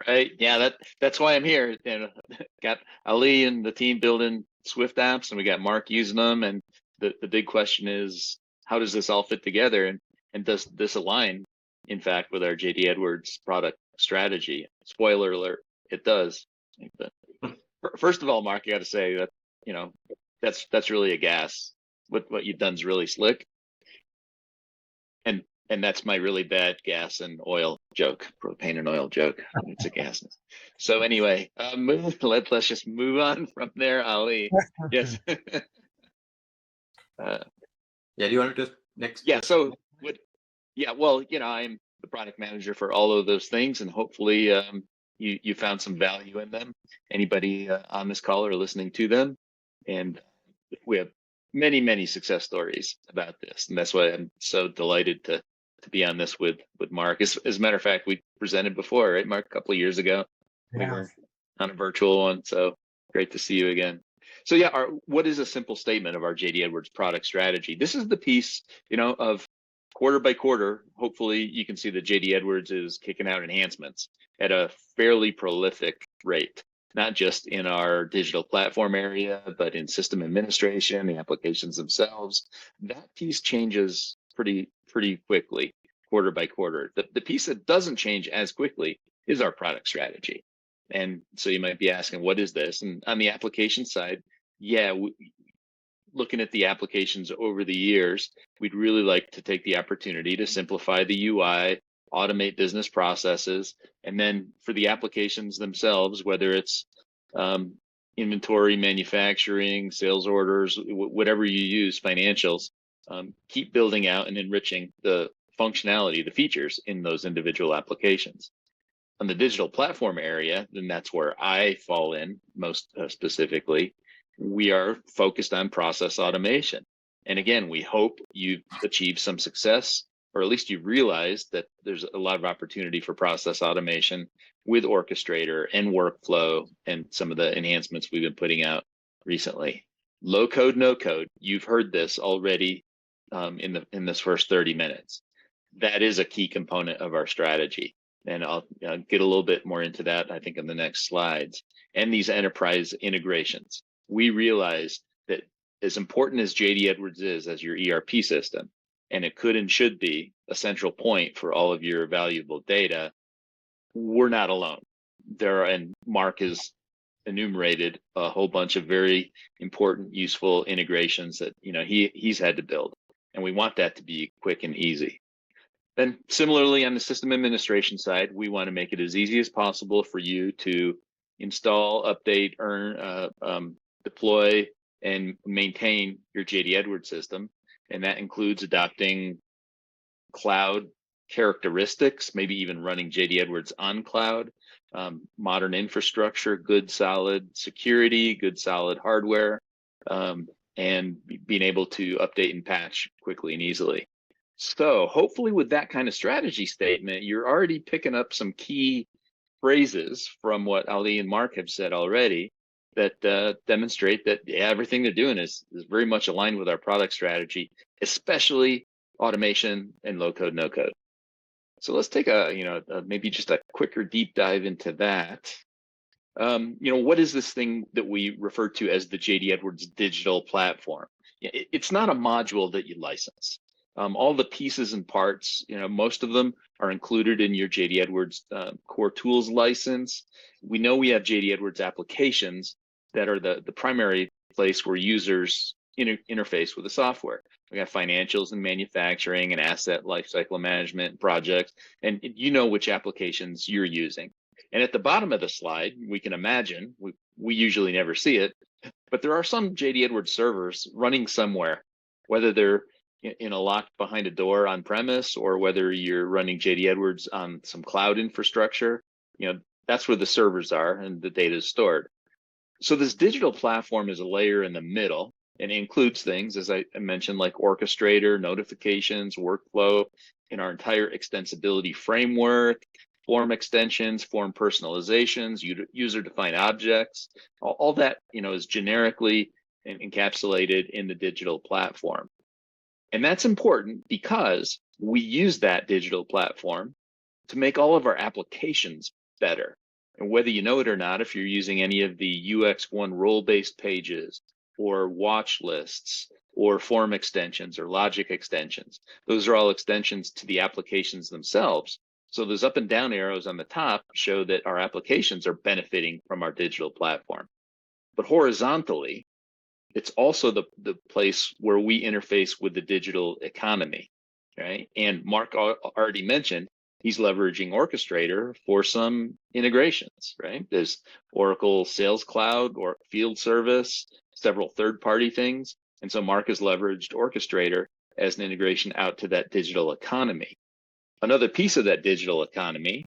Right. Yeah, that's why I'm here. Got Ali and the team building Swift apps, and we got Mark using them. And the big question is, how does this all fit together? And does this align, in fact, with our JD Edwards product strategy? Spoiler alert, it does. But first of all, Mark, you got to say that, you know, that's really a gas. What you've done is really slick. And that's my really bad gas and oil joke, propane and oil joke. It's a gas. So anyway, let's just move on from there, Ali. Yes. Yeah, do you want to just next? Yeah. So what? Yeah. Well, I'm the product manager for all of those things, and hopefully, you found some value in them. Anybody on this call or listening to them, and we have many success stories about this, and that's why I'm so delighted to be on this with Mark. As a matter of fact, we presented before, right, Mark, a couple of years ago. We were on a virtual one, so great to see you again. So yeah, what is a simple statement of our JD Edwards product strategy? This is the piece, of quarter by quarter. Hopefully, you can see that JD Edwards is kicking out enhancements at a fairly prolific rate, not just in our digital platform area, but in system administration, the applications themselves. That piece changes pretty quickly, quarter by quarter. The piece that doesn't change as quickly is our product strategy. And so you might be asking, what is this? And on the application side, yeah, looking at the applications over the years, we'd really like to take the opportunity to simplify the UI, automate business processes, and then for the applications themselves, whether it's inventory, manufacturing, sales orders, whatever you use, financials, keep building out and enriching the functionality, the features in those individual applications. On the digital platform area, then that's where I fall in most specifically. We are focused on process automation. And again, we hope you've achieved some success, or at least you've realized that there's a lot of opportunity for process automation with Orchestrator and workflow and some of the enhancements we've been putting out recently. Low code, no code. You've heard this already in this first 30 minutes. That is a key component of our strategy. And I'll get a little bit more into that, I think, in the next slides. And these enterprise integrations. We realize that as important as JD Edwards is as your ERP system, and it could and should be a central point for all of your valuable data, we're not alone. And Mark has enumerated a whole bunch of very important, useful integrations that he's had to build. And we want that to be quick and easy. Then similarly, on the system administration side, we want to make it as easy as possible for you to install, update, deploy, and maintain your JD Edwards system. And that includes adopting cloud characteristics, maybe even running JD Edwards on cloud, modern infrastructure, good solid security, good solid hardware, and being able to update and patch quickly and easily. So hopefully with that kind of strategy statement, you're already picking up some key phrases from what Ali and Mark have said already that demonstrate that everything they're doing is very much aligned with our product strategy, especially automation and low code, no code. So let's take maybe just a quicker deep dive into that. What is this thing that we refer to as the JD Edwards digital platform? It's not a module that you license. All the pieces and parts, most of them are included in your JD Edwards core tools license. We know we have JD Edwards applications that are the primary place where users interface with the software. We got financials and manufacturing and asset lifecycle management projects, and you know which applications you're using. And at the bottom of the slide, we can imagine, we usually never see it, but there are some JD Edwards servers running somewhere, whether they're in a locked behind a door on premise or whether you're running JD Edwards on some cloud infrastructure, that's where the servers are and the data is stored. So this digital platform is a layer in the middle and includes things, as I mentioned, like Orchestrator, notifications, workflow, in our entire extensibility framework, form extensions, form personalizations, user-defined objects, all that is generically encapsulated in the digital platform. And that's important because we use that digital platform to make all of our applications better. And whether you know it or not, if you're using any of the UX1 role-based pages or watch lists or form extensions or logic extensions, those are all extensions to the applications themselves. So those up and down arrows on the top show that our applications are benefiting from our digital platform. But horizontally, it's also the place where we interface with the digital economy, right? And Mark already mentioned he's leveraging Orchestrator for some integrations, right? There's Oracle Sales Cloud or Field Service, several third-party things. And so Mark has leveraged Orchestrator as an integration out to that digital economy. Another piece of that digital economy